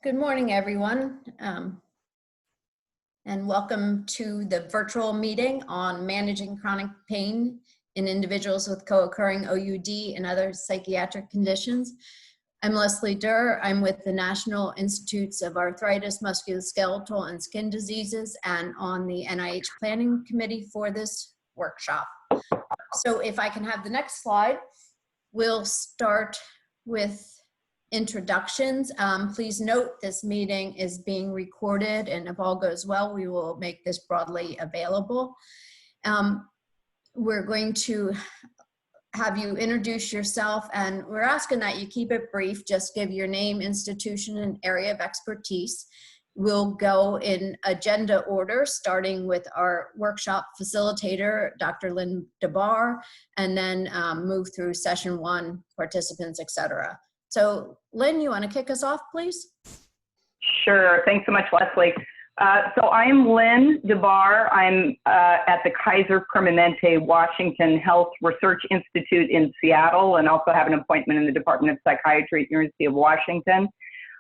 Good morning, everyone, and welcome to the virtual meeting on managing chronic pain in individuals with co-occurring OUD and other psychiatric conditions. I'm Leslie Durr. I'm with the National Institutes of Arthritis, Musculoskeletal, and Skin Diseases, and on the NIH Planning Committee for this workshop. So if I can have the next slide, we'll start with introductions. Please note this meeting is being recorded, and if all goes well, we will make this broadly available. We're going to have you introduce yourself, and we're asking that you keep it brief. Just give your name, institution, and area of expertise. We'll go in agenda order, starting with our workshop facilitator, Dr. Lynne Debar, and then move through session one, participants, etc. So Lynn, you want to kick us off, please? Sure. Thanks so much, Leslie. So I'm Lynne Debar. I'm at the Kaiser Permanente Washington Health Research Institute in Seattle, and also have an appointment in the Department of Psychiatry at the University of Washington.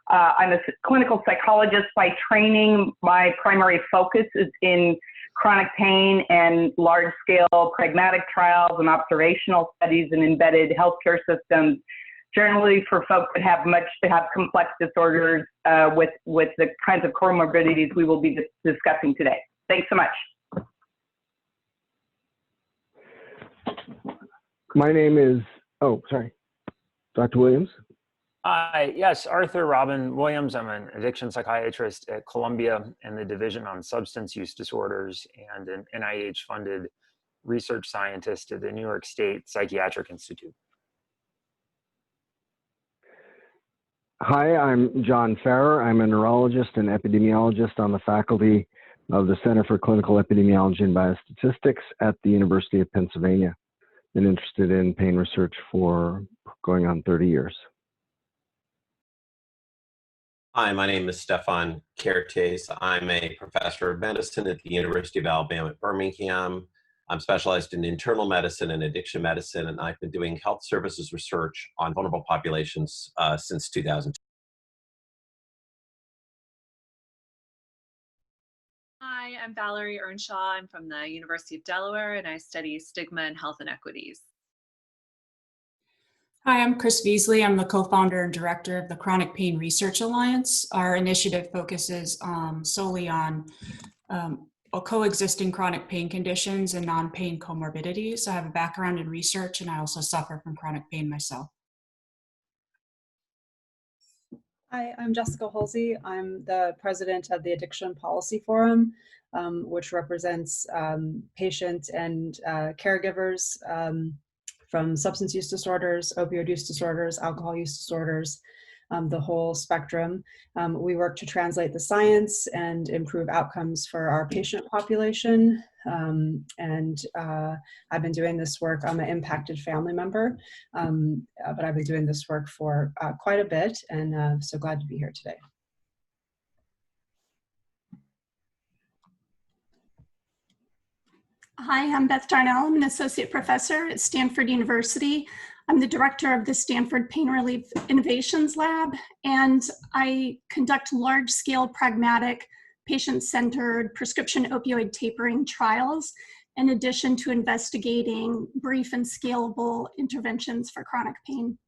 I'm a clinical psychologist by training. My primary focus is in chronic pain and large-scale pragmatic trials and observational studies in embedded healthcare systems, generally for folks that have complex disorders with the kinds of comorbidities we will be discussing today. Thanks so much. My name is, Dr. Williams. Yes, Arthur Robin Williams. I'm an addiction psychiatrist at Columbia in the Division on Substance Use Disorders and an NIH-funded research scientist at the New York State Psychiatric Institute. Hi, I'm John Farrow. I'm a neurologist and epidemiologist on the faculty of the Center for Clinical Epidemiology and Biostatistics at the University of Pennsylvania. Been interested in pain research for going on 30 years. Hi, my name is Stefan Kertész. I'm a professor of medicine at the University of Alabama at Birmingham. I'm specialized in internal medicine and addiction medicine, and I've been doing health services research on vulnerable populations since 2000. Hi, I'm Valerie Earnshaw. I'm from the University of Delaware, and I study stigma and health inequities. Hi, I'm Chris Beasley. I'm the co-founder and director of the Chronic Pain Research Alliance. Our initiative focuses solely on coexisting chronic pain conditions and non-pain comorbidities. I have a background in research, and I also suffer from chronic pain myself. Hi, I'm Jessica Halsey. I'm the president of the Addiction Policy Forum, which represents patients and caregivers from substance use disorders, opioid use disorders, alcohol use disorders, the whole spectrum. We work to translate the science and improve outcomes for our patient population. I've been doing this work. I'm an impacted family member, but I've been doing this work for quite a bit, and so glad to be here today. Hi, I'm Beth Darnell. I'm an associate professor at Stanford University. I'm the director of the Stanford Pain Relief Innovations Lab, and I conduct large-scale pragmatic, patient-centered prescription opioid tapering trials, in addition to investigating brief and scalable interventions for chronic pain.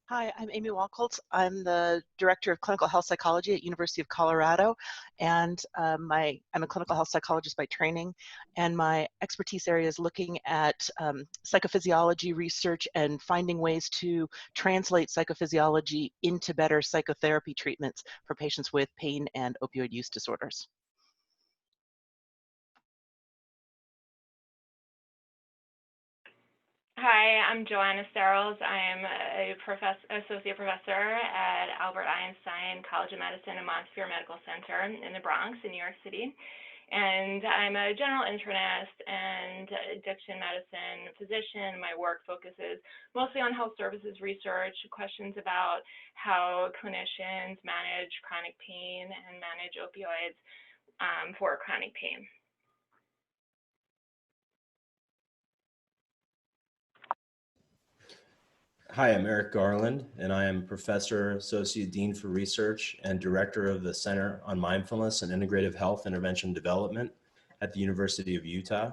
Hi, I'm Amy Wacholtz. I'm the Director of Clinical Health Psychology at University of Colorado, and I'm a clinical health psychologist by training, and my expertise area is looking at psychophysiology research and finding ways to translate psychophysiology into better psychotherapy treatments for patients with pain and opioid use disorders. Hi, I'm Johanna Sterols. I'm a associate professor at Albert Einstein College of Medicine and Montefiore Medical Center in the Bronx in New York City. And I'm a general internist and addiction medicine physician. My work focuses mostly on health services research, questions about how clinicians manage chronic pain and manage opioids for chronic pain. Hi, I'm Eric Garland, and I am Professor, Associate Dean for Research, and Director of the Center on Mindfulness and Integrative Health Intervention Development at the University of Utah.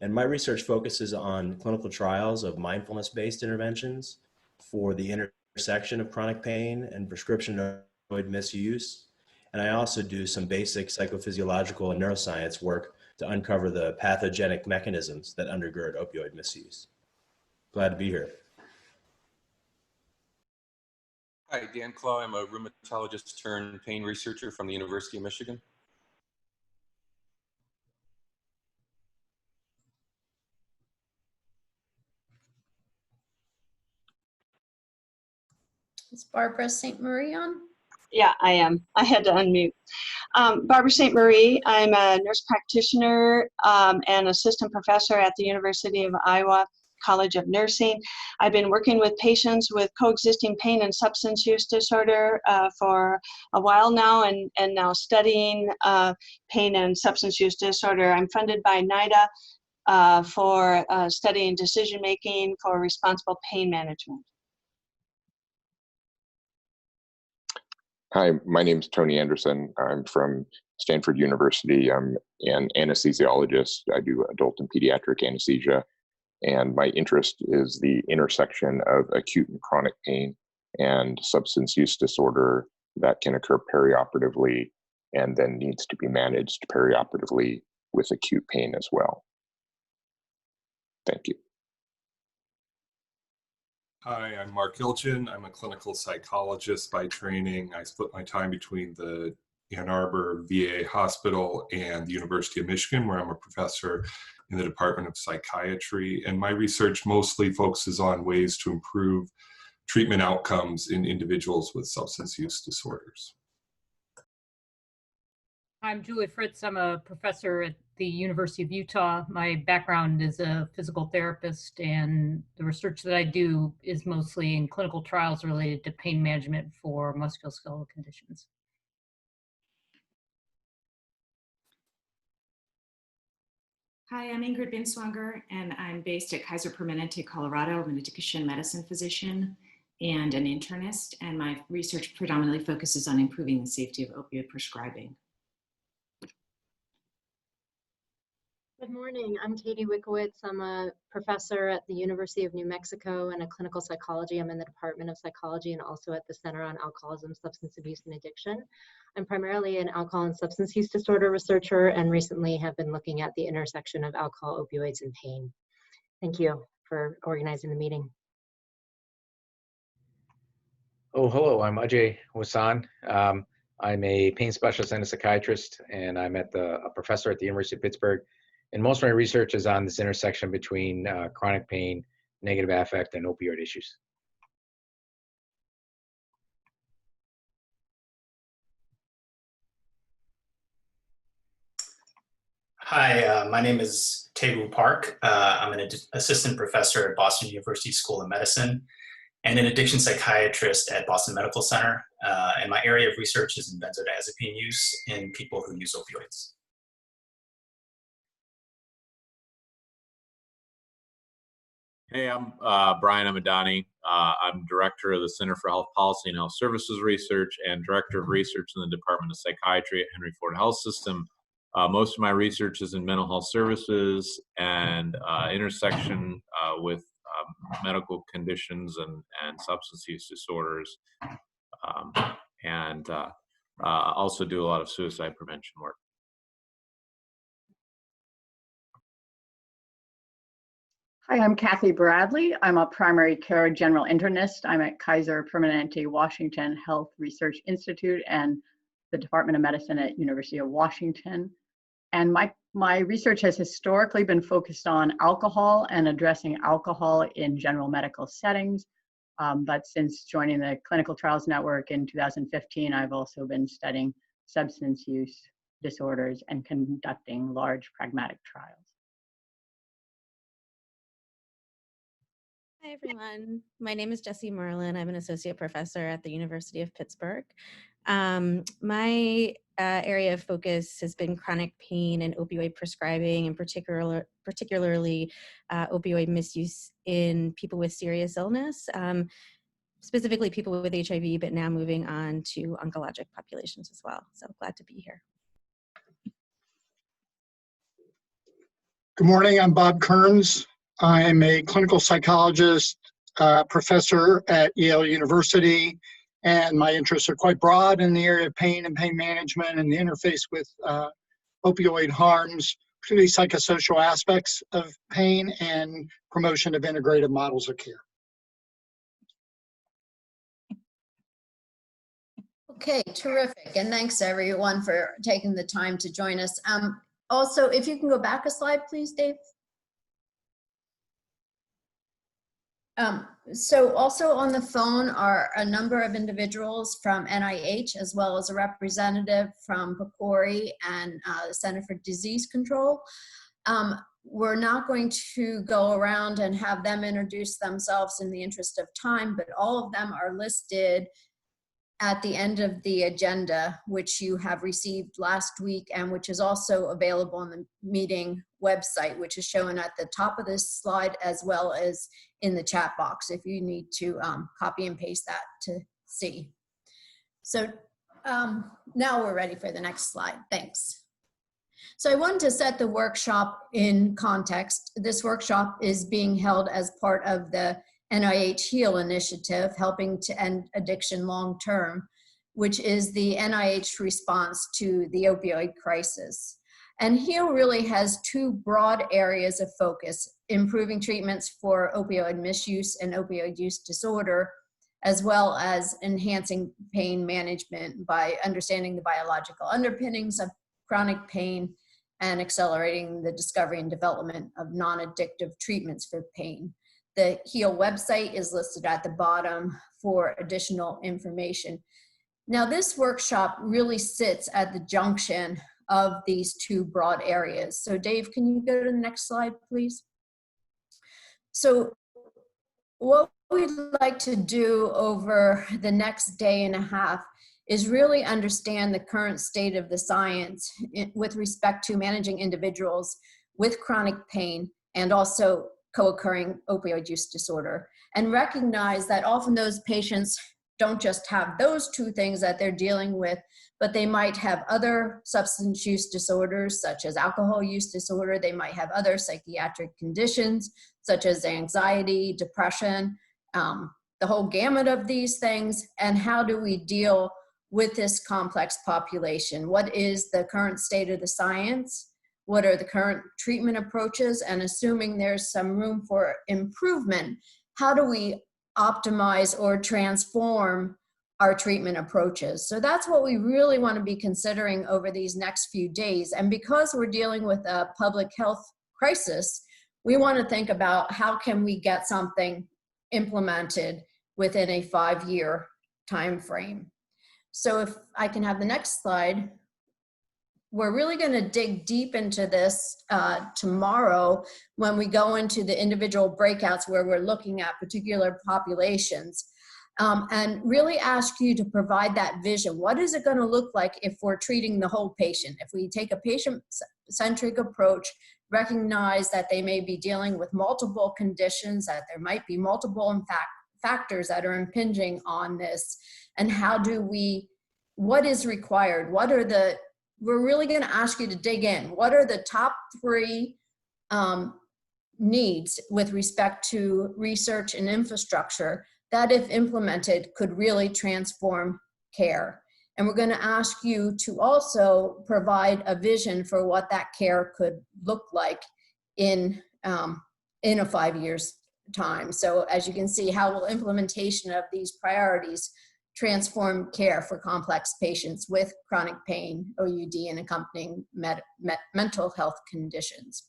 And my research focuses on clinical trials of mindfulness-based interventions for the intersection of chronic pain and prescription opioid misuse. And I also do some basic psychophysiological and neuroscience work to uncover the pathogenic mechanisms that undergird opioid misuse. Glad to be here. Hi, Dan Claw. I'm a rheumatologist turned pain researcher from the University of Michigan. Is Barbara St. Marie on? Yeah, I am. I had to unmute. Barbara St. Marie, I'm a nurse practitioner and assistant professor at the University of Iowa College of Nursing. I've been working with patients with coexisting pain and substance use disorder for a while now, and now studying pain and substance use disorder. I'm funded by NIDA for studying decision-making for responsible pain management. Hi, my name is Tony Anderson. I'm from Stanford University. I'm an anesthesiologist. I do adult and pediatric anesthesia. And my interest is the intersection of acute and chronic pain and substance use disorder that can occur perioperatively and then needs to be managed perioperatively with acute pain as well. Thank you. Hi, I'm Marc Hilton. I'm a clinical psychologist by training. I split my time between the Ann Arbor VA Hospital and the University of Michigan, where I'm a professor in the Department of Psychiatry. And my research mostly focuses on ways to improve treatment outcomes in individuals with substance use disorders. I'm Julie Fritz. I'm a professor at the University of Utah. My background is a physical therapist, and the research that I do is mostly in clinical trials related to pain management for musculoskeletal conditions. Hi, I'm Ingrid Behrens, and I'm based at Kaiser Permanente, Colorado. I'm an addiction medicine physician and an internist, and my research predominantly focuses on improving the safety of opioid prescribing. Good morning, I'm Katie Wickowitz. I'm a professor at the University of New Mexico and a clinical psychology. I'm in the Department of Psychology and also at the Center on Alcoholism, Substance Abuse, and Addiction. I'm primarily an alcohol and substance use disorder researcher and recently have been looking at the intersection of alcohol, opioids, and pain. Thank you for organizing the meeting. Oh, hello, I'm Ajay Wasan. I'm a pain specialist and a psychiatrist, and I'm a professor at the University of Pittsburgh. And most of my research is on this intersection between chronic pain, negative affect, and opioid issues. Hi, my name is Taegu Park. I'm an assistant professor at Boston University School of Medicine and an addiction psychiatrist at Boston Medical Center. And my area of research is in benzodiazepine use in people who use opioids. Hey, I'm Brian Adani. I'm director of the Center for Health Policy and Health Services Research and director of research in the Department of Psychiatry at Henry Ford Health System. Most of my research is in mental health services and intersection with medical conditions and substance use disorders, and also do a lot of suicide prevention work. Hi, I'm Cathy Bradley. I'm a primary care general internist. I'm at Kaiser Permanente Washington Health Research Institute and the Department of Medicine at University of Washington. And my research has historically been focused on alcohol and addressing alcohol in general medical settings. But since joining the Clinical Trials Network in 2015, I've also been studying substance use disorders and conducting large pragmatic trials. Hi, everyone. My name is Jesse Merlin. I'm an associate professor at the University of Pittsburgh. My area of focus has been chronic pain and opioid prescribing, and particularly opioid misuse in people with serious illness, specifically people with HIV, but now moving on to oncologic populations as well. So glad to be here. Good morning, I'm Bob Kearns. I am a clinical psychologist, professor at Yale University, and my interests are quite broad in the area of pain and pain management and the interface with opioid harms, particularly psychosocial aspects of pain and promotion of integrative models of care. Okay, terrific. And thanks everyone for taking the time to join us. Also, if you can go back a slide, please, Dave. So also on the phone are a number of individuals from NIH, as well as a representative from PCORI and the Center for Disease Control. We're not going to go around and have them introduce themselves in the interest of time, but all of them are listed at the end of the agenda, which you have received last week and which is also available on the meeting website, which is shown at the top of this slide as well as in the chat box if you need to copy and paste that to see. So now we're ready for the next slide. Thanks. So I wanted to set the workshop in context. This workshop is being held as part of the NIH HEAL Initiative, helping to end addiction long term, which is the NIH response to the opioid crisis. And HEAL really has two broad areas of focus: improving treatments for opioid misuse and opioid use disorder, as well as enhancing pain management by understanding the biological underpinnings of chronic pain and accelerating the discovery and development of non-addictive treatments for pain. The HEAL website is listed at the bottom for additional information. Now, this workshop really sits at the junction of these two broad areas. So Dave, can you go to the next slide, please? So what we'd like to do over the next day and a half is really understand the current state of the science with respect to managing individuals with chronic pain and also co-occurring opioid use disorder, and recognize that often those patients don't just have those two things that they're dealing with, but they might have other substance use disorders such as alcohol use disorder. They might have other psychiatric conditions such as anxiety, depression, the whole gamut of these things. And how do we deal with this complex population? What is the current state of the science? What are the current treatment approaches? And assuming there's some room for improvement, how do we optimize or transform our treatment approaches? So that's what we really want to be considering over these next few days. And because we're dealing with a public health crisis, we want to think about how can we get something implemented within a 5-year time frame. So if I can have the next slide. We're really going to dig deep into this tomorrow when we go into the individual breakouts where we're looking at particular populations, and really ask you to provide that vision. What is it going to look like if we're treating the whole patient? If we take a patient-centric approach, recognize that they may be dealing with multiple conditions, that there might be multiple factors that are impinging on this, and what is required? We're really going to ask you to dig in. What are the top 3 needs with respect to research and infrastructure that, if implemented, could really transform care? And we're going to ask you to also provide a vision for what that care could look like in a 5 years' time. So as you can see, how will implementation of these priorities transform care for complex patients with chronic pain, OUD, and accompanying mental health conditions?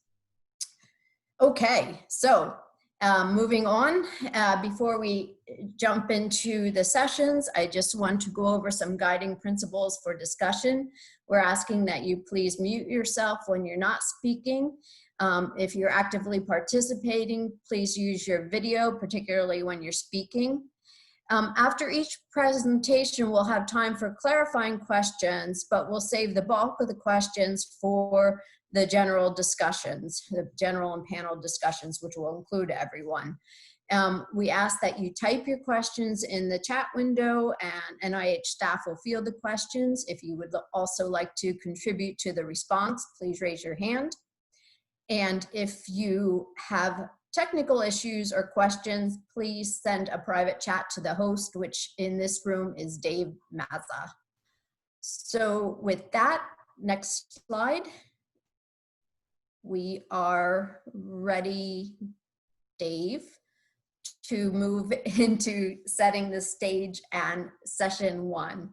Okay, so moving on, before we jump into the sessions, I just want to go over some guiding principles for discussion. We're asking that you please mute yourself when you're not speaking. If you're actively participating, please use your video, particularly when you're speaking. After each presentation, we'll have time for clarifying questions, but we'll save the bulk of the questions for the general discussions, the general and panel discussions, which will include everyone. We ask that you type your questions in the chat window, and NIH staff will field the questions. If you would also like to contribute to the response, please raise your hand. And if you have technical issues or questions, please send a private chat to the host, which in this room is Dave Mazza. So with that, next slide. We are ready, Dave, to move into setting the stage and session 1.